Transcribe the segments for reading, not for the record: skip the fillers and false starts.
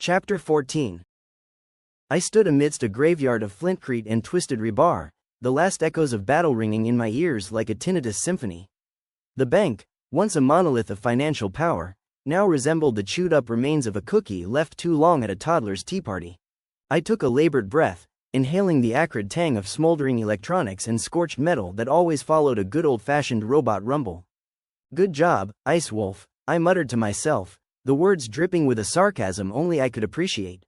Chapter 14. I stood amidst a graveyard of flintcrete and twisted rebar, the last echoes of battle ringing in my ears like a tinnitus symphony. The bank, once a monolith of financial power, now resembled the chewed-up remains of a cookie left too long at a toddler's tea party. I took a labored breath, inhaling the acrid tang of smoldering electronics and scorched metal that always followed a good old-fashioned robot rumble. "Good job, Ice Wolf," I muttered to myself, the words dripping with a sarcasm only I could appreciate.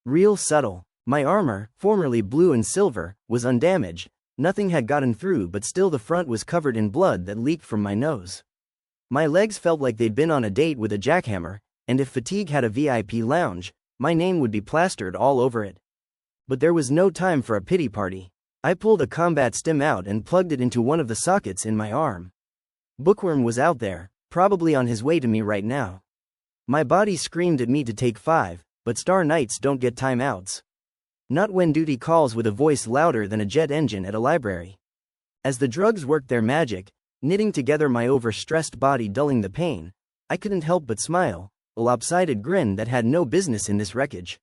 Real subtle. My armor, formerly blue and silver, was undamaged, nothing had gotten through, but still the front was covered in blood that leaked from my nose. My legs felt like they'd been on a date with a jackhammer, and if Fatigue had a VIP lounge, my name would be plastered all over it. But there was no time for a pity party. I pulled a combat stim out and plugged it into one of the sockets in my arm. Bookworm was out there, probably on his way to me right now. My body screamed at me to take 5, but Star Knights don't get timeouts. Not when duty calls with a voice louder than a jet engine at a library. As the drugs worked their magic, knitting together my overstressed body, dulling the pain, I couldn't help but smile, a lopsided grin that had no business in this wreckage.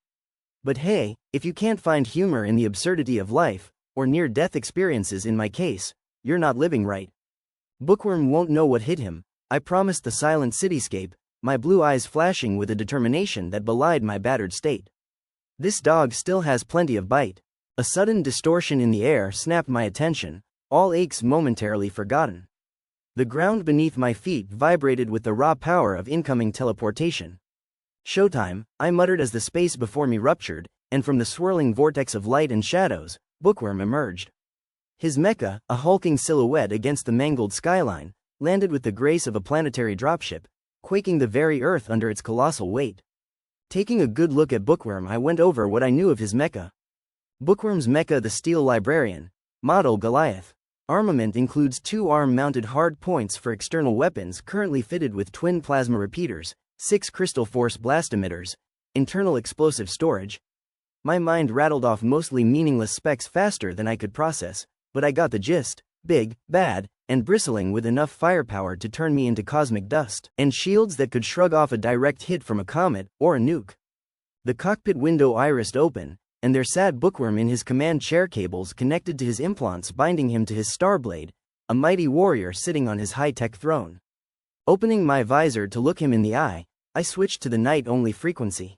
But hey, if you can't find humor in the absurdity of life, or near-death experiences in my case, you're not living right. Bookworm won't know what hit him, I promised the silent cityscape, my blue eyes flashing with a determination that belied my battered state. This dog still has plenty of bite. A sudden distortion in the air snapped my attention, all aches momentarily forgotten. The ground beneath my feet vibrated with the raw power of incoming teleportation. "Showtime," I muttered as the space before me ruptured, and from the swirling vortex of light and shadows, Bookworm emerged. His mecha, a hulking silhouette against the mangled skyline, landed with the grace of a planetary dropship, quaking the very earth under its colossal weight. Taking a good look at Bookworm, I went over what I knew of his mecha. Bookworm's mecha, the Steel Librarian, model Goliath. Armament includes 2 arm-mounted hard points for external weapons currently fitted with twin plasma repeaters, 6 crystal force blast emitters, internal explosive storage. My mind rattled off mostly meaningless specs faster than I could process, but I got the gist: big, bad, and bristling with enough firepower to turn me into cosmic dust, and shields that could shrug off a direct hit from a comet or a nuke. The cockpit window irised open, and there sat Bookworm in his command chair, cables connected to his implants binding him to his starblade, a mighty warrior sitting on his high-tech throne. Opening my visor to look him in the eye, I switched to the night-only frequency.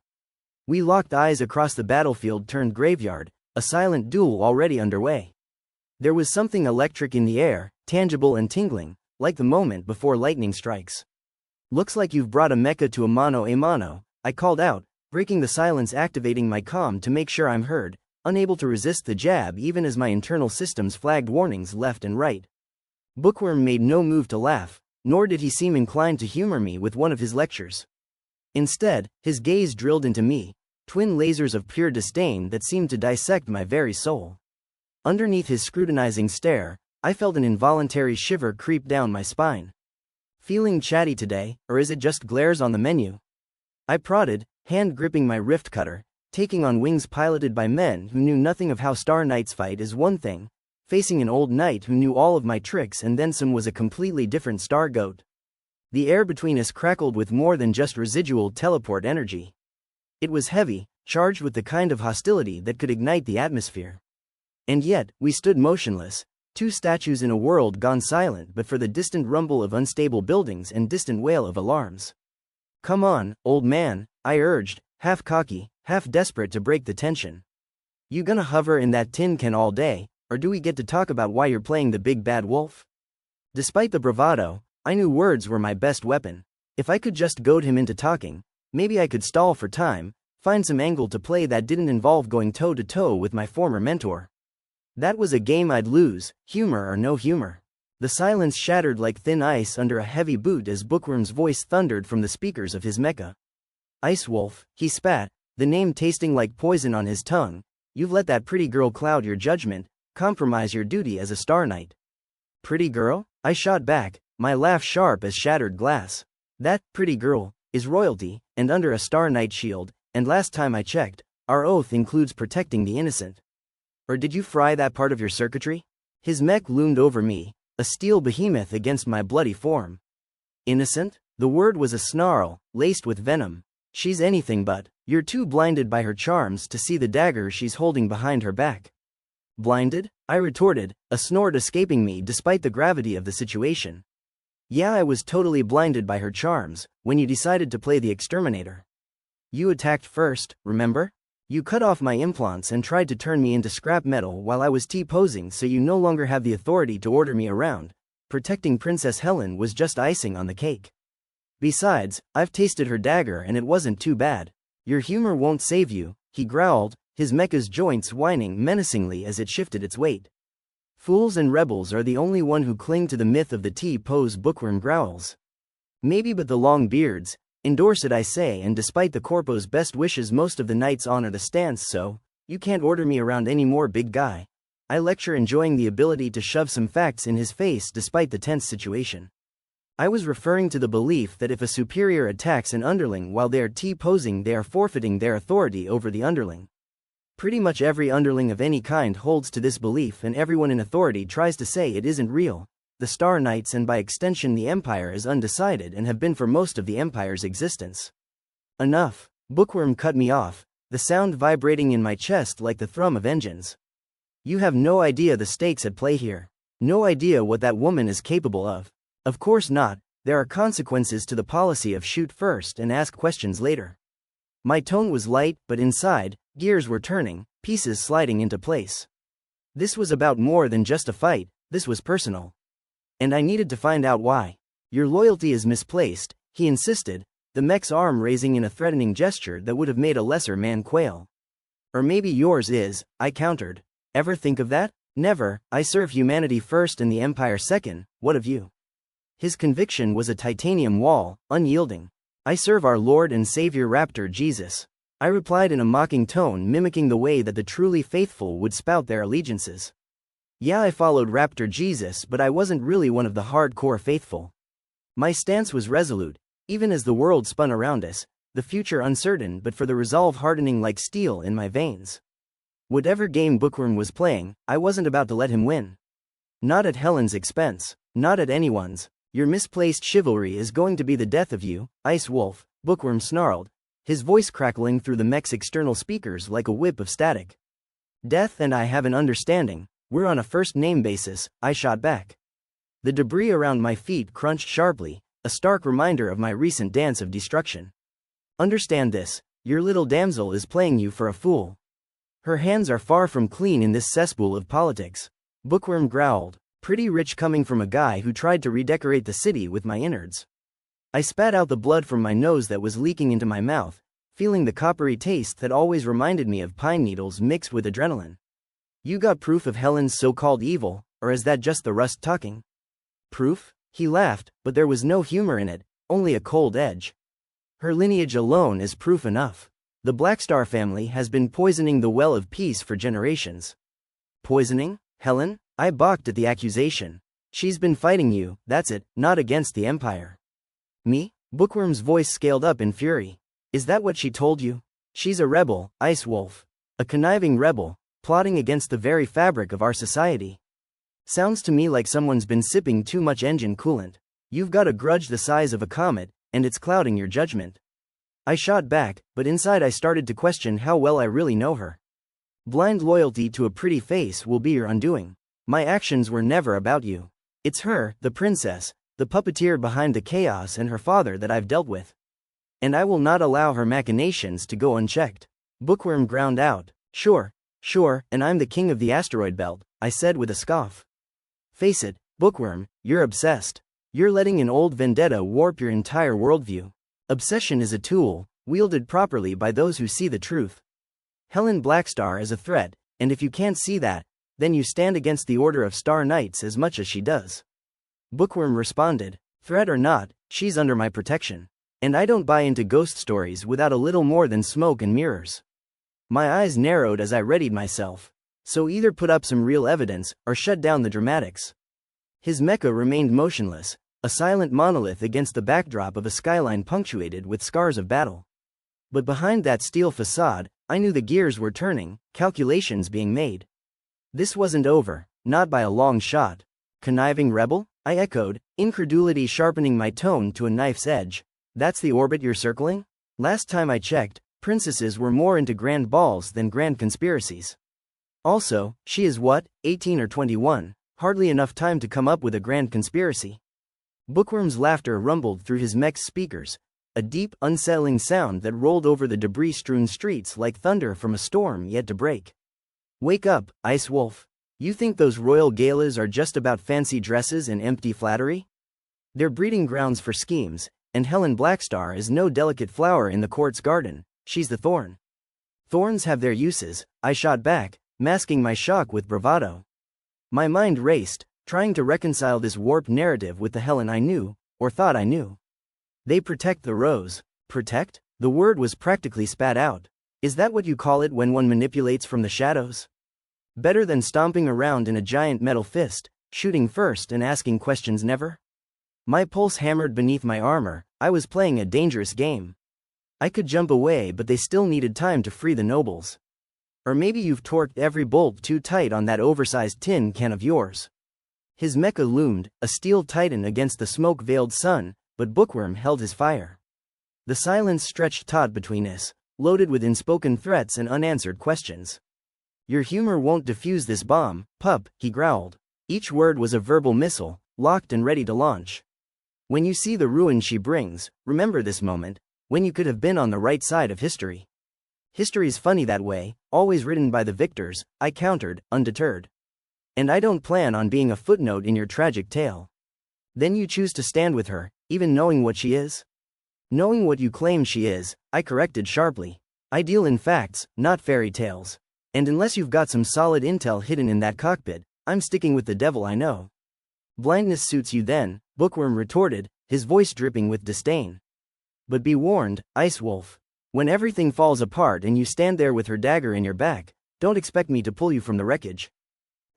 We locked eyes across the battlefield turned graveyard, a silent duel already underway. There was something electric in the air, tangible and tingling, like the moment before lightning strikes. "Looks like you've brought a mecha to a mano, I called out, breaking the silence, activating my comm to make sure I'm heard, unable to resist the jab even as my internal systems flagged warnings left and right. Bookworm made no move to laugh, nor did he seem inclined to humor me with one of his lectures. Instead, his gaze drilled into me, twin lasers of pure disdain that seemed to dissect my very soul. Underneath his scrutinizing stare, I felt an involuntary shiver creep down my spine. "Feeling chatty today, or is it just glares on the menu?" I prodded, hand gripping my rift cutter. Taking on wings piloted by men who knew nothing of how Star Knights fight is one thing, facing an old knight who knew all of my tricks and then some was a completely different star goat. The air between us crackled with more than just residual teleport energy. It was heavy, charged with the kind of hostility that could ignite the atmosphere. And yet, we stood motionless, 2 statues in a world gone silent but for the distant rumble of unstable buildings and distant wail of alarms. "Come on, old man," I urged, half cocky, half desperate to break the tension. "You gonna hover in that tin can all day, or do we get to talk about why you're playing the big bad wolf?" Despite the bravado, I knew words were my best weapon. If I could just goad him into talking, maybe I could stall for time, find some angle to play that didn't involve going toe-to-toe with my former mentor. That was a game I'd lose, humor or no humor. The silence shattered like thin ice under a heavy boot as Bookworm's voice thundered from the speakers of his mecha. "Ice Wolf," he spat, the name tasting like poison on his tongue, "you've let that pretty girl cloud your judgment, compromise your duty as a Star Knight." "Pretty girl?" I shot back, my laugh sharp as shattered glass. "That pretty girl is royalty, and under a Star Knight shield, and last time I checked, our oath includes protecting the innocent. Or did you fry that part of your circuitry?" His mech loomed over me, a steel behemoth against my bloody form. "Innocent?" The word was a snarl, laced with venom. She's anything but. You're too blinded by her charms to see the dagger she's holding behind her back. Blinded? I retorted, a snort escaping me despite the gravity of the situation. Yeah, I was totally blinded by her charms, when you decided to play the exterminator. You attacked first, remember? You cut off my implants and tried to turn me into scrap metal while I was T-posing, so you no longer have the authority to order me around. Protecting Princess Helen was just icing on the cake. Besides, I've tasted her dagger and it wasn't too bad. Your humor won't save you, he growled, his mecha's joints whining menacingly as it shifted its weight. Fools and rebels are the only one who cling to the myth of the T-pose, Bookworm growls. Maybe, but the long beards endorse it, I say, and despite the corpo's best wishes most of the knights honor the stance, so you can't order me around anymore, big guy. I lecture, enjoying the ability to shove some facts in his face despite the tense situation. I was referring to the belief that if a superior attacks an underling while they are T-posing, they are forfeiting their authority over the underling. Pretty much every underling of any kind holds to this belief, and everyone in authority tries to say it isn't real. The Star Knights, and by extension the Empire, is undecided and have been for most of the Empire's existence. Enough. Bookworm cut me off, the sound vibrating in my chest like the thrum of engines. You have no idea the stakes at play here. No idea what that woman is capable of. Of course not. There are consequences to the policy of shoot first and ask questions later. My tone was light, but inside, gears were turning, pieces sliding into place. This was about more than just a fight, this was personal. And I needed to find out why. Your loyalty is misplaced, he insisted, the mech's arm raising in a threatening gesture that would have made a lesser man quail. Or maybe yours is, I countered. Ever think of that? Never. I serve humanity first and the Empire second. What of you? His conviction was a titanium wall, unyielding. I serve our Lord and Savior Raptor Jesus. I replied in a mocking tone, mimicking the way that the truly faithful would spout their allegiances. Yeah, I followed Raptor Jesus, but I wasn't really one of the hardcore faithful. My stance was resolute, even as the world spun around us, the future uncertain, but for the resolve hardening like steel in my veins. Whatever game Bookworm was playing, I wasn't about to let him win. Not at Helen's expense, not at anyone's. Your misplaced chivalry is going to be the death of you, Ice Wolf, Bookworm snarled, his voice crackling through the mech's external speakers like a whip of static. Death and I have an understanding, we're on a first-name basis, I shot back. The debris around my feet crunched sharply, a stark reminder of my recent dance of destruction. Understand this, your little damsel is playing you for a fool. Her hands are far from clean in this cesspool of politics. Bookworm growled, pretty rich coming from a guy who tried to redecorate the city with my innards. I spat out the blood from my nose that was leaking into my mouth, feeling the coppery taste that always reminded me of pine needles mixed with adrenaline. You got proof of Helen's so-called evil, or is that just the rust talking? Proof? He laughed, but there was no humor in it, only a cold edge. Her lineage alone is proof enough. The Blackstar family has been poisoning the well of peace for generations. Poisoning? Helen? I balked at the accusation. She's been fighting you, that's it, not against the Empire. Me? Bookworm's voice scaled up in fury. Is that what she told you? She's a rebel, Ice Wolf. A conniving rebel, plotting against the very fabric of our society. Sounds to me like someone's been sipping too much engine coolant. You've got a grudge the size of a comet, and it's clouding your judgment. I shot back, but inside I started to question how well I really know her. Blind loyalty to a pretty face will be your undoing. My actions were never about you. It's her, the princess, the puppeteer behind the chaos, and her father that I've dealt with. And I will not allow her machinations to go unchecked. Bookworm ground out. Sure, and I'm the king of the asteroid belt, I said with a scoff. Face it, Bookworm, you're obsessed. You're letting an old vendetta warp your entire worldview. Obsession is a tool, wielded properly by those who see the truth. Helen Blackstar is a threat, and if you can't see that, then you stand against the Order of Star Knights as much as she does. Bookworm responded, threat or not, she's under my protection. And I don't buy into ghost stories without a little more than smoke and mirrors. My eyes narrowed as I readied myself. So either put up some real evidence, or shut down the dramatics. His mecha remained motionless, a silent monolith against the backdrop of a skyline punctuated with scars of battle. But behind that steel facade, I knew the gears were turning, calculations being made. This wasn't over, not by a long shot. Conniving rebel? I echoed, incredulity sharpening my tone to a knife's edge. That's the orbit you're circling? Last time I checked, princesses were more into grand balls than grand conspiracies. Also, she is what, 18 or 21, hardly enough time to come up with a grand conspiracy. Bookworm's laughter rumbled through his mech's speakers, a deep, unsettling sound that rolled over the debris-strewn streets like thunder from a storm yet to break. Wake up, Ice Wolf. You think those royal galas are just about fancy dresses and empty flattery? They're breeding grounds for schemes, and Helen Blackstar is no delicate flower in the court's garden, she's the thorn. Thorns have their uses, I shot back, masking my shock with bravado. My mind raced, trying to reconcile this warped narrative with the Helen I knew, or thought I knew. They protect the rose. Protect? The word was practically spat out. Is that what you call it when one manipulates from the shadows? Better than stomping around in a giant metal fist, shooting first and asking questions never? My pulse hammered beneath my armor, I was playing a dangerous game. I could jump away, but they still needed time to free the nobles. Or maybe you've torqued every bolt too tight on that oversized tin can of yours. His mecha loomed, a steel titan against the smoke-veiled sun, but Bookworm held his fire. The silence stretched taut between us, loaded with unspoken threats and unanswered questions. Your humor won't defuse this bomb, pup, he growled. Each word was a verbal missile, locked and ready to launch. When you see the ruin she brings, remember this moment, when you could have been on the right side of history. History's funny that way, always written by the victors, I countered, undeterred. And I don't plan on being a footnote in your tragic tale. Then you choose to stand with her, even knowing what she is? Knowing what you claim she is, I corrected sharply. I deal in facts, not fairy tales. And unless you've got some solid intel hidden in that cockpit, I'm sticking with the devil I know. Blindness suits you then, Bookworm retorted, his voice dripping with disdain. But be warned, Ice Wolf. When everything falls apart and you stand there with her dagger in your back, don't expect me to pull you from the wreckage.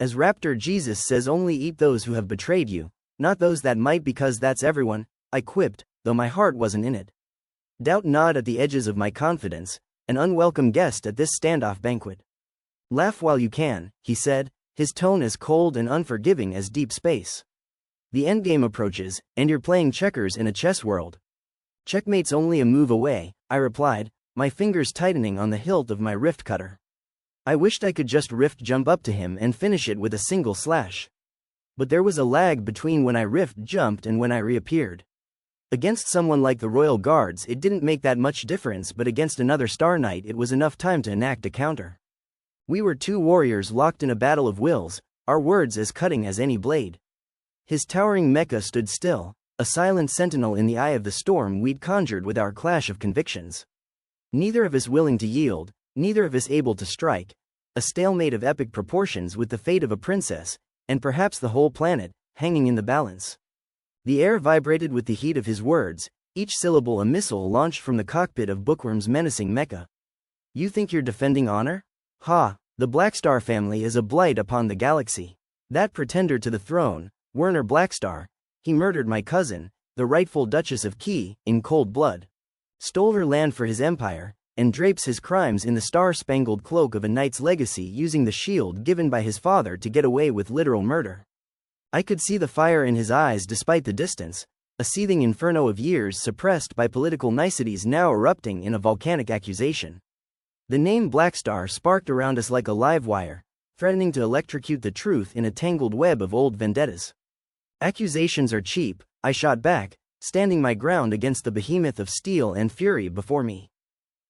As Raptor Jesus says, only eat those who have betrayed you, not those that might, because that's everyone, I quipped, though my heart wasn't in it. Doubt gnawed at the edges of my confidence, an unwelcome guest at this standoff banquet. Laugh while you can, he said, his tone as cold and unforgiving as deep space. The endgame approaches, and you're playing checkers in a chess world. Checkmate's only a move away, I replied, my fingers tightening on the hilt of my rift cutter. I wished I could just rift jump up to him and finish it with a single slash. But there was a lag between when I rift jumped and when I reappeared. Against someone like the Royal Guards it didn't make that much difference, but against another Star Knight it was enough time to enact a counter. We were two warriors locked in a battle of wills, our words as cutting as any blade. His towering mecha stood still, a silent sentinel in the eye of the storm we'd conjured with our clash of convictions. Neither of us willing to yield, neither of us able to strike, a stalemate of epic proportions with the fate of a princess, and perhaps the whole planet, hanging in the balance. The air vibrated with the heat of his words, each syllable a missile launched from the cockpit of Bookworm's menacing mecha. You think you're defending honor? Ha, the Blackstar family is a blight upon the galaxy. That pretender to the throne, Werner Blackstar, he murdered my cousin, the rightful Duchess of Key, in cold blood. Stole her land for his empire, and drapes his crimes in the star-spangled cloak of a knight's legacy, using the shield given by his father to get away with literal murder. I could see the fire in his eyes despite the distance, a seething inferno of years suppressed by political niceties now erupting in a volcanic accusation. The name Blackstar sparked around us like a live wire, threatening to electrocute the truth in a tangled web of old vendettas. Accusations are cheap, I shot back, standing my ground against the behemoth of steel and fury before me.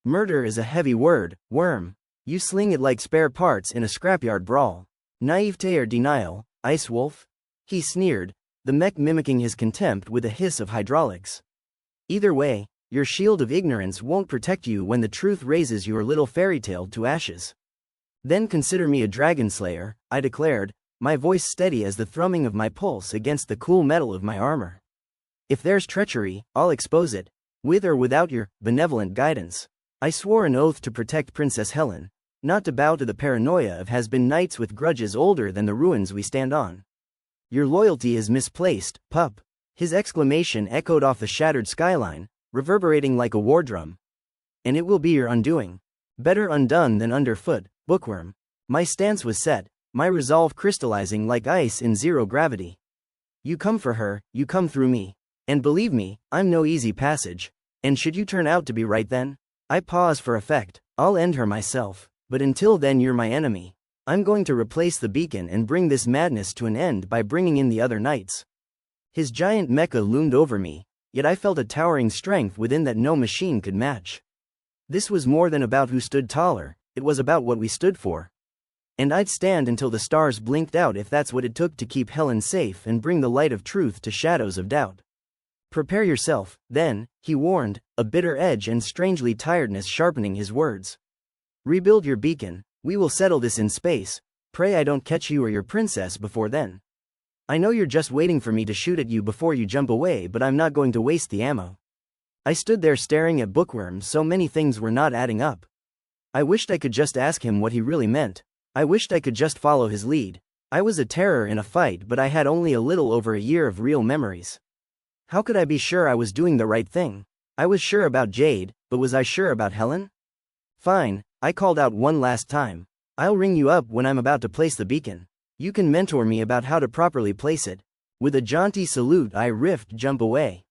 Murder is a heavy word, Worm. You sling it like spare parts in a scrapyard brawl. Naivete or denial, Ice Wolf? He sneered, the mech mimicking his contempt with a hiss of hydraulics. Either way, your shield of ignorance won't protect you when the truth raises your little fairy tale to ashes. Then consider me a dragon slayer, I declared, my voice steady as the thrumming of my pulse against the cool metal of my armor. If there's treachery, I'll expose it, with or without your benevolent guidance. I swore an oath to protect Princess Helen, not to bow to the paranoia of has-been knights with grudges older than the ruins we stand on. Your loyalty is misplaced, pup. His exclamation echoed off the shattered skyline, reverberating like a war drum. And it will be your undoing. Better undone than underfoot, Bookworm. My stance was set, my resolve crystallizing like ice in zero gravity. You come for her, you come through me. And believe me, I'm no easy passage. And should you turn out to be right then? I pause for effect. I'll end her myself. But until then you're my enemy. I'm going to replace the beacon and bring this madness to an end by bringing in the other knights. His giant mecha loomed over me, yet I felt a towering strength within that no machine could match. This was more than about who stood taller, it was about what we stood for. And I'd stand until the stars blinked out if that's what it took to keep Helen safe and bring the light of truth to shadows of doubt. Prepare yourself, then, he warned, a bitter edge and strangely tiredness sharpening his words. Rebuild your beacon, we will settle this in space, pray I don't catch you or your princess before then. I know you're just waiting for me to shoot at you before you jump away, but I'm not going to waste the ammo. I stood there staring at Bookworm, so many things were not adding up. I wished I could just ask him what he really meant. I wished I could just follow his lead. I was a terror in a fight, but I had only a little over a year of real memories. How could I be sure I was doing the right thing? I was sure about Jade, but was I sure about Helen? Fine, I called out one last time. I'll ring you up when I'm about to place the beacon. You can mentor me about how to properly place it. With a jaunty salute I riffed jump away.